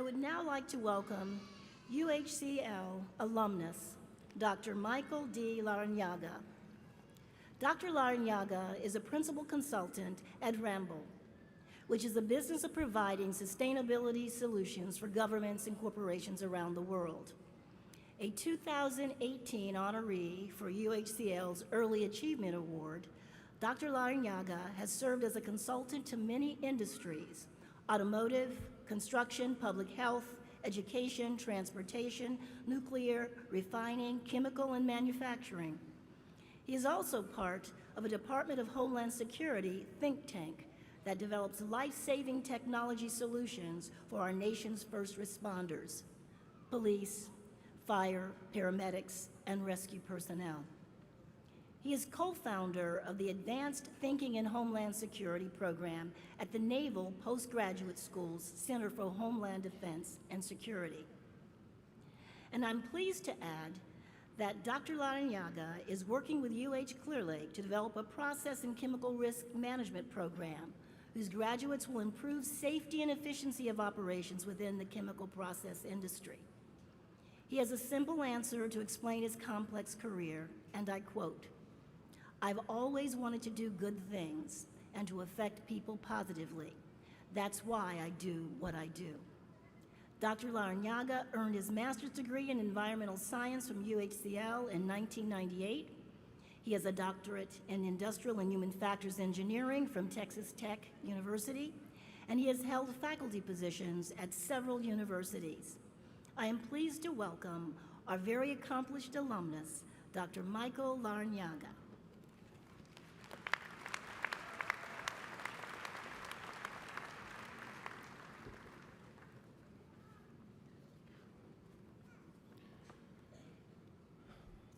I would now like to welcome UHCL alumnus, Dr. Michael D. Larrañaga. Dr. Larrañaga is a principal consultant at Ramble, which is a business of providing sustainability solutions for governments and corporations around the world. A 2018 honoree for UHCL's Early Achievement Award, Dr. Larrañaga has served as a consultant to many industries: automotive, construction, public health, education, transportation, nuclear, refining, chemical, and manufacturing. He is also part of a Department of Homeland Security think tank that develops life-saving technology solutions for our nation's first responders, police, fire, paramedics, and rescue personnel. He is co-founder of the Advanced Thinking in Homeland Security program at the Naval Postgraduate School's Center for Homeland Defense and Security. And I'm pleased to add that Dr. Larrañaga is working with UH Clear Lake to develop a process and chemical risk management program whose graduates will improve safety and efficiency of operations within the chemical process industry. He has a simple answer to explain his complex career, and I quote, "I've always wanted to do good things and to affect people positively. That's why I do what I do." Dr. Larrañaga earned his master's degree in environmental science from UHCL in 1998. He has a doctorate in industrial and human factors engineering from Texas Tech University, and he has held faculty positions at several universities. I am pleased to welcome our very accomplished alumnus, Dr. Michael Larrañaga.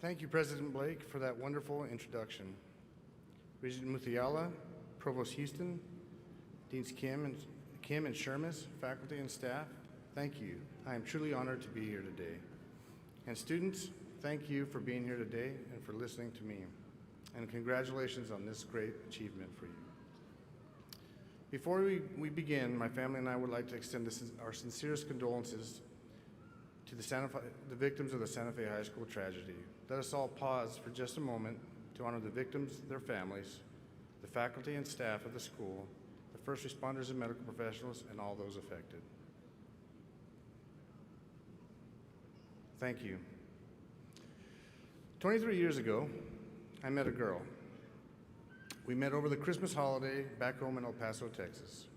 Thank you, President Blake, for that wonderful introduction. Regent Muthiala, Provost Houston, Deans Kim and Shermis, faculty and staff, thank you. I am truly honored to be here today. And students, thank you for being here today and for listening to me. And congratulations on this great achievement for you. Before we begin, my family and I would like to extend our sincerest condolences to the victims of the Santa Fe High School tragedy. Let us all pause for just a moment to honor the victims, their families, the faculty and staff of the school, the first responders and medical professionals, and all those affected. Thank you. 23 years ago, I met a girl. We met over the Christmas holiday back home in El Paso, Texas.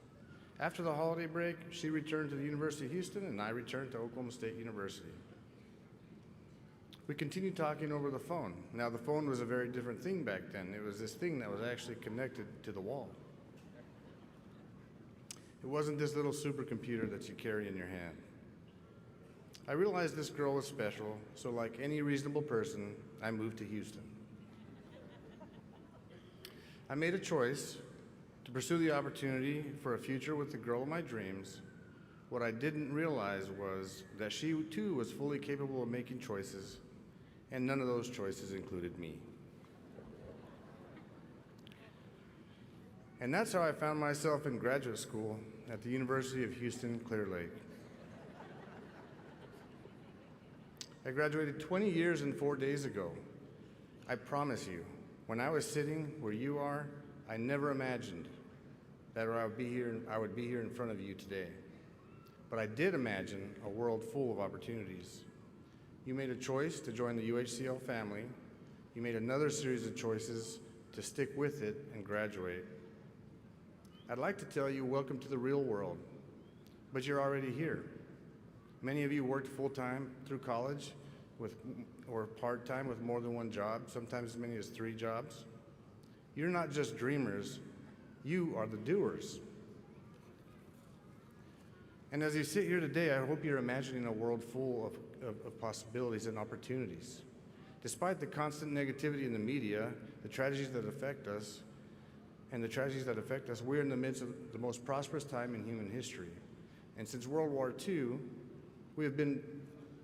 After the holiday break, she returned to the University of Houston and I returned to Oklahoma State University. We continued talking over the phone. Now, the phone was a very different thing back then. It was this thing that was actually connected to the wall. It wasn't this little supercomputer that you carry in your hand. I realized this girl was special, so like any reasonable person, I moved to Houston. I made a choice to pursue the opportunity for a future with the girl of my dreams. What I didn't realize was that she too was fully capable of making choices, and none of those choices included me. And that's how I found myself in graduate school at the University of Houston, Clear Lake. I graduated 20 years and 4 days ago. I promise you, when I was sitting where you are, I never imagined that I would be here in front of you today. But I did imagine a world full of opportunities. You made a choice to join the UHCL family. You made another series of choices to stick with it and graduate. I'd like to tell you, welcome to the real world, but you're already here. Many of you worked full-time through college or part-time with more than one job, sometimes as many as 3 jobs. You're not just dreamers, you are the doers. And as you sit here today, I hope you're imagining a world full of possibilities and opportunities. Despite the constant negativity in the media, the tragedies that affect us, we're in the midst of the most prosperous time in human history. And since World War II, we have been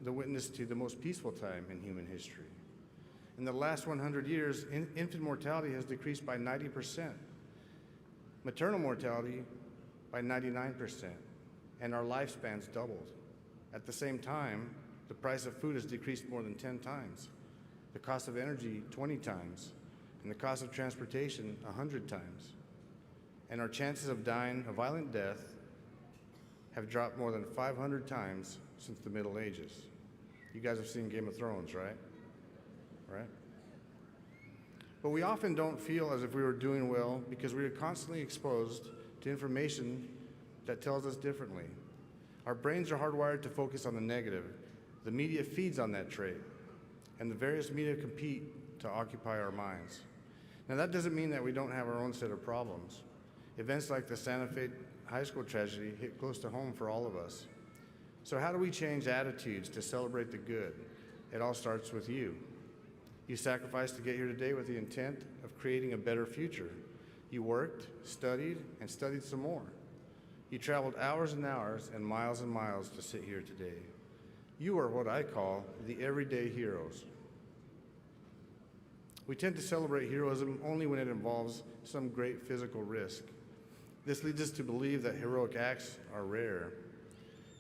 the witness to the most peaceful time in human history. In the last 100 years, infant mortality has decreased by 90%, maternal mortality by 99%, and our lifespans doubled. At the same time, the price of food has decreased more than 10 times, the cost of energy 20 times, and the cost of transportation 100 times. And our chances of dying a violent death have dropped more than 500 times since the Middle Ages. You guys have seen Game of Thrones, right? Right? But we often don't feel as if we were doing well because we are constantly exposed to information that tells us differently. Our brains are hardwired to focus on the negative. The media feeds on that trait, and the various media compete to occupy our minds. Now, that doesn't mean that we don't have our own set of problems. Events like the Santa Fe High School tragedy hit close to home for all of us. So how do we change attitudes to celebrate the good? It all starts with you. You sacrificed to get here today with the intent of creating a better future. You worked, studied, and studied some more. You traveled hours and hours and miles to sit here today. You are what I call the everyday heroes. We tend to celebrate heroism only when it involves some great physical risk. This leads us to believe that heroic acts are rare.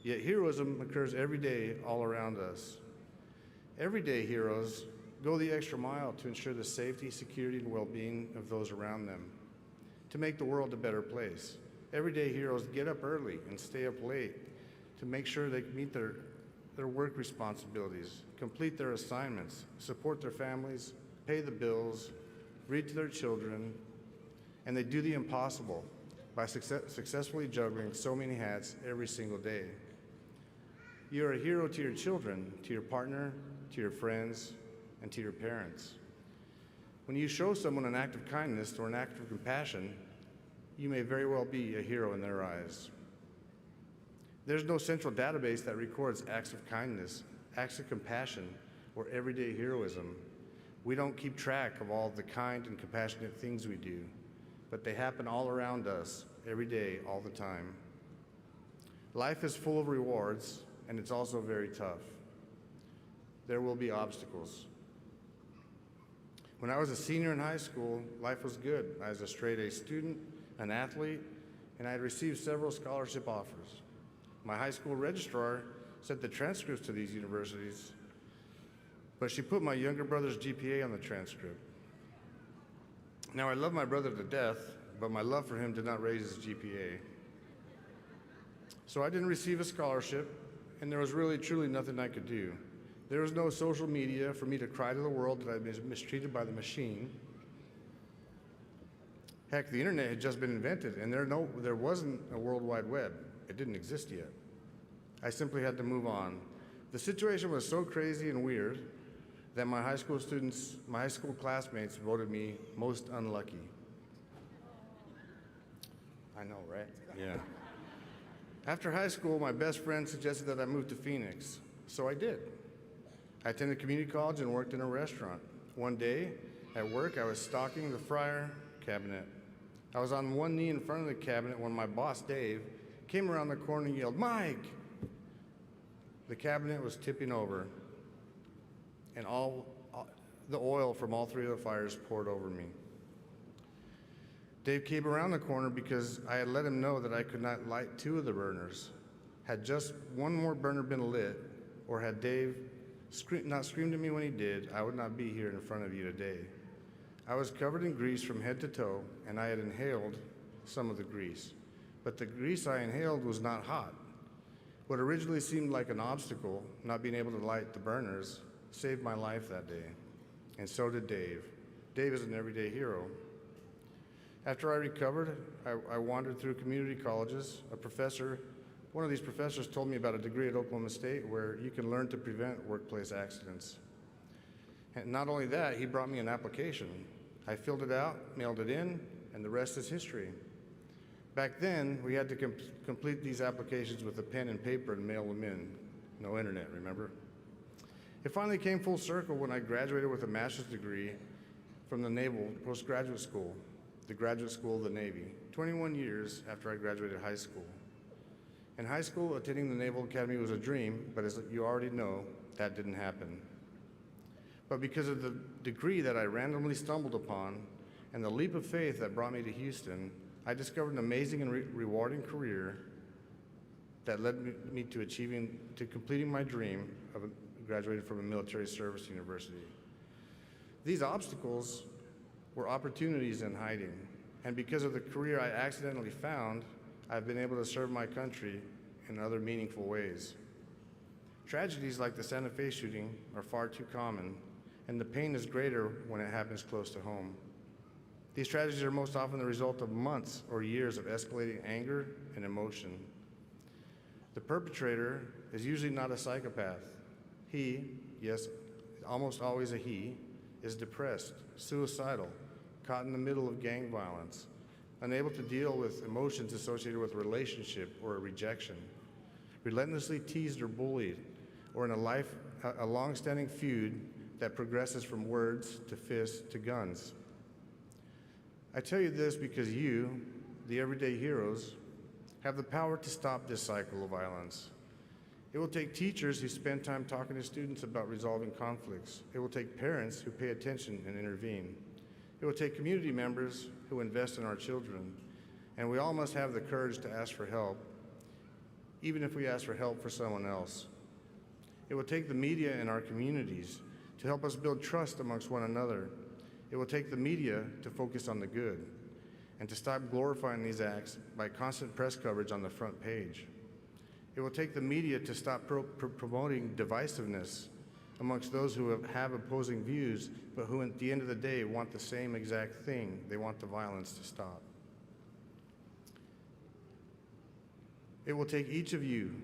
Yet heroism occurs every day all around us. Everyday heroes go the extra mile to ensure the safety, security, and well-being of those around them, to make the world a better place. Everyday heroes get up early and stay up late to make sure they meet their work responsibilities, complete their assignments, support their families, pay the bills, read to their children, and they do the impossible by successfully juggling so many hats every single day. You are a hero to your children, to your partner, to your friends, and to your parents. When you show someone an act of kindness or an act of compassion, you may very well be a hero in their eyes. There's no central database that records acts of kindness, acts of compassion, or everyday heroism. We don't keep track of all the kind and compassionate things we do, but they happen all around us, every day, all the time. Life is full of rewards, and it's also very tough. There will be obstacles. When I was a senior in high school, life was good. I was a straight-A student, an athlete, and I had received several scholarship offers. My high school registrar sent the transcripts to these universities, but she put my younger brother's GPA on the transcript. Now, I love my brother to death, but my love for him did not raise his GPA. So I didn't receive a scholarship, and there was really, truly nothing I could do. There was no social media for me to cry to the world that I'd been mistreated by the machine. Heck, the internet had just been invented, and there wasn't a World Wide Web. It didn't exist yet. I simply had to move on. The situation was so crazy and weird that my high school classmates voted me most unlucky. I know, right? Yeah. After high school, my best friend suggested that I move to Phoenix, so I did. I attended community college and worked in a restaurant. One day, at work, I was stocking the fryer cabinet. I was on one knee in front of the cabinet when my boss, Dave, came around the corner and yelled, "Mike!" The cabinet was tipping over, and all the oil from all three of the fires poured over me. Dave came around the corner because I had let him know that I could not light two of the burners. Had just one more burner been lit, or had Dave not screamed at me when he did, I would not be here in front of you today. I was covered in grease from head to toe, and I had inhaled some of the grease. But the grease I inhaled was not hot. What originally seemed like an obstacle, not being able to light the burners, saved my life that day. And so did Dave. Dave is an everyday hero. After I recovered, I wandered through community colleges. One of these professors told me about a degree at Oklahoma State where you can learn to prevent workplace accidents. And not only that, he brought me an application. I filled it out, mailed it in, and the rest is history. Back then, we had to complete these applications with a pen and paper and mail them in. No internet, remember? It finally came full circle when I graduated with a master's degree from the Naval Postgraduate School, the Graduate School of the Navy, 21 years after I graduated high school. In high school, attending the Naval Academy was a dream, but as you already know, that didn't happen. But because of the degree that I randomly stumbled upon and the leap of faith that brought me to Houston, I discovered an amazing and rewarding career that led me to completing my dream of graduating from a military service university. These obstacles were opportunities in hiding, and because of the career I accidentally found, I've been able to serve my country in other meaningful ways. Tragedies like the Santa Fe shooting are far too common, and the pain is greater when it happens close to home. These tragedies are most often the result of months or years of escalating anger and emotion. The perpetrator is usually not a psychopath. He, yes, almost always a he, is depressed, suicidal, caught in the middle of gang violence, unable to deal with emotions associated with a relationship or a rejection, relentlessly teased or bullied, or in a long-standing feud that progresses from words to fists to guns. I tell you this because you, the everyday heroes, have the power to stop this cycle of violence. It will take teachers who spend time talking to students about resolving conflicts. It will take parents who pay attention and intervene. It will take community members who invest in our children. And we all must have the courage to ask for help, even if we ask for help for someone else. It will take the media in our communities to help us build trust amongst one another. It will take the media to focus on the good and to stop glorifying these acts by constant press coverage on the front page. It will take the media to stop promoting divisiveness amongst those who have opposing views, but who at the end of the day want the same exact thing. They want the violence to stop. It will take each of you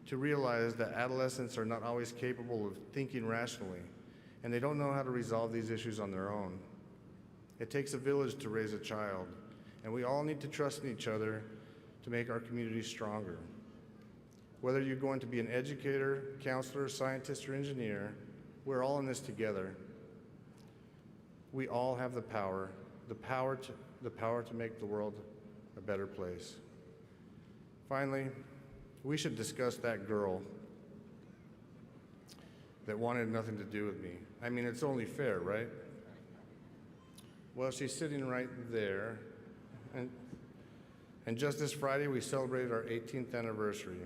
to realize that adolescents are not always capable of thinking rationally, and they don't know how to resolve these issues on their own. It takes a village to raise a child, and we all need to trust in each other to make our communities stronger. Whether you're going to be an educator, counselor, scientist, or engineer, we're all in this together. We all have the power to make the world a better place. Finally, we should discuss that girl that wanted nothing to do with me. I mean, it's only fair, right? Well, she's sitting right there, and just this Friday, we celebrated our 18th anniversary.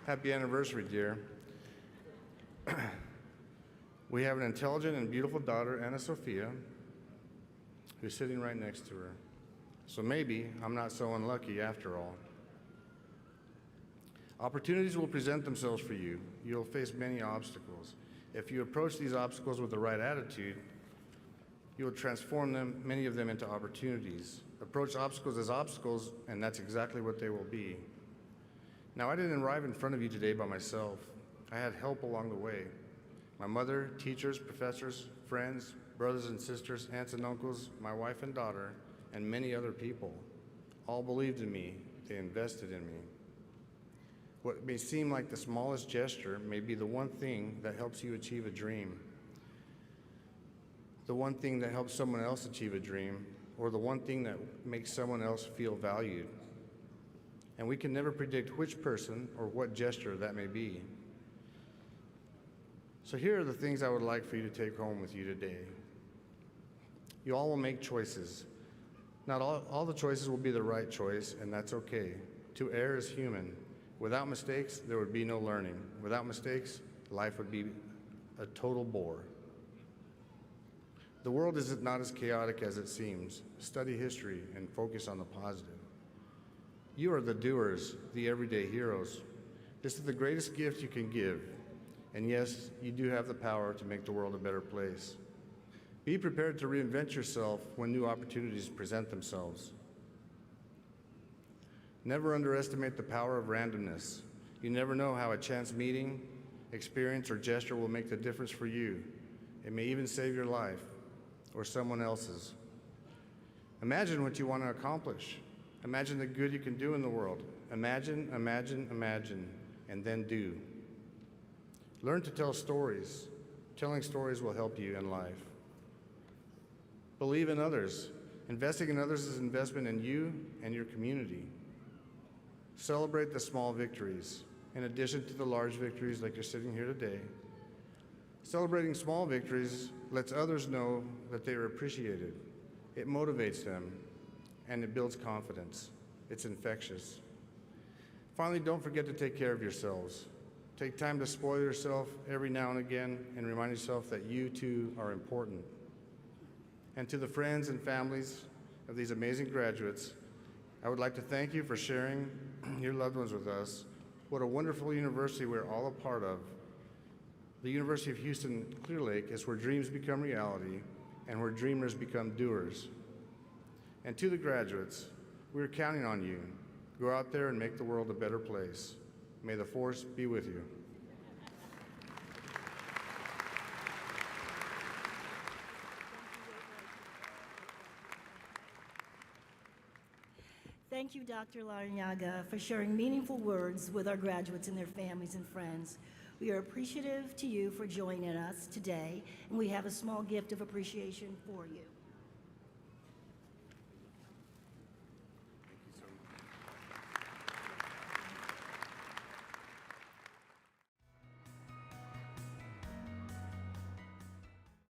Happy anniversary, dear. We have an intelligent and beautiful daughter, Anna Sophia, who's sitting right next to her. So maybe I'm not so unlucky after all. Opportunities will present themselves for you. You'll face many obstacles. If you approach these obstacles with the right attitude, you will transform many of them into opportunities. Approach obstacles as obstacles, and that's exactly what they will be. Now, I didn't arrive in front of you today by myself. I had help along the way. My mother, teachers, professors, friends, brothers and sisters, aunts and uncles, my wife and daughter, and many other people all believed in me. They invested in me. What may seem like the smallest gesture may be the one thing that helps you achieve a dream, the one thing that helps someone else achieve a dream, or the one thing that makes someone else feel valued. And we can never predict which person or what gesture that may be. So here are the things I would like for you to take home with you today. You all will make choices. Not all the choices will be the right choice, and that's okay. To err is human. Without mistakes, there would be no learning. Without mistakes, life would be a total bore. The world is not as chaotic as it seems. Study history and focus on the positive. You are the doers, the everyday heroes. This is the greatest gift you can give. And yes, you do have the power to make the world a better place. Be prepared to reinvent yourself when new opportunities present themselves. Never underestimate the power of randomness. You never know how a chance meeting, experience, or gesture will make the difference for you. It may even save your life or someone else's. Imagine what you want to accomplish. Imagine the good you can do in the world. Imagine, imagine, imagine, and then do. Learn to tell stories. Telling stories will help you in life. Believe in others. Investing in others is investment in you and your community. Celebrate the small victories, in addition to the large victories like you're sitting here today. Celebrating small victories lets others know that they are appreciated. It motivates them, and it builds confidence. It's infectious. Finally, don't forget to take care of yourselves. Take time to spoil yourself every now and again and remind yourself that you too are important. And to the friends and families of these amazing graduates, I would like to thank you for sharing your loved ones with us. What a wonderful university we're all a part of. The University of Houston Clear Lake is where dreams become reality and where dreamers become doers. And to the graduates, we're counting on you. Go out there and make the world a better place. May the force be with you. Thank you, Dr. Larrañaga, for sharing meaningful words with our graduates and their families and friends. We are appreciative to you for joining us today, and we have a small gift of appreciation for you.